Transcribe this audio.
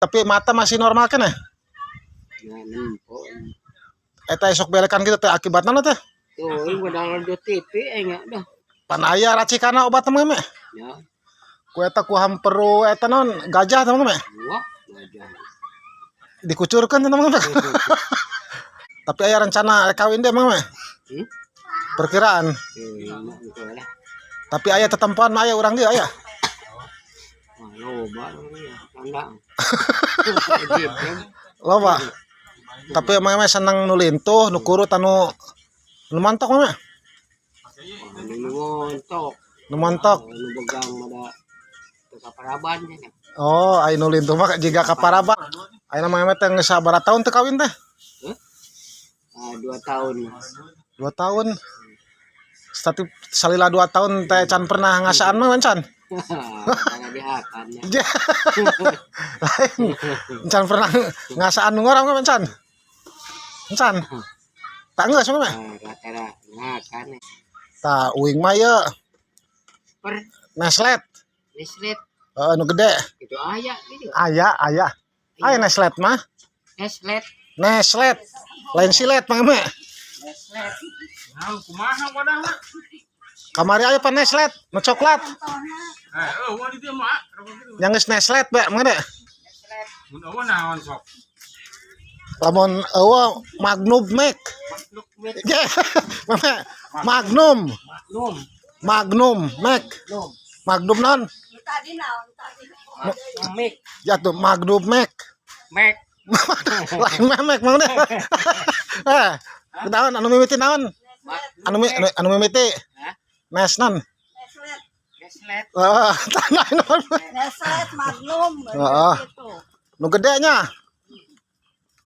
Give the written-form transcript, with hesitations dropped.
Tapi mata masih normal kan ya? Eta esok belekan gitu teh akibatna teh. Tuh, ini modal di TV enggak dah. Pan aya racikana obat mah me. Ya. Ku eta ku hamperu eta non gajah teh me. Wah, gajah. Dikucurkeun teh me. Tapi aya rencana kawin deh mah me. Perkiraan. Tapi aya tetempoan aya urang ge aya. Loba ya, tanda. Loba. Tapi emang senang nu lintuh, nu kurut anu mantok mah. Nu mantok. Nu begang ada kaparaban nya. Oh, aya nu lintuh mah jiga kaparaban. Aya mah teh geus sabaraha tahun teu kawin teh? 2 tahun. 2 tahun. Tapi salila 2 tahun teh can pernah ngasaan mah can. Dihakan ya. Lain. Can pernah ngasaan ngorang mah can. Can. Tak geus mah. Rata-rata ngakan. Tah uing mah ye. Per Neslet. Neslet. Nu gede. Itu aya gitu. Aya. Aya Neslet mah. Neslet. Lain silet mah mah. Neslet. Nah, kumaha wadahna? Kamari aya pan Neslet, nu coklat. Eueuh di dieu mah. Yang geus Neslet be mangga. Neslet. Mun eueuh naon sok? Lamun eueuh Magnum Mac. Magnum Mac. Magnum non? Tadi naon tadi. Mik. Ya tuh Magnum Mac. Mek. Lain memek mang deh. Naon anu mimiti naon? Anu mimiti. Nes non. Neslet. Tanah non. Neslet Magnum. Heeh. Nu gede nya.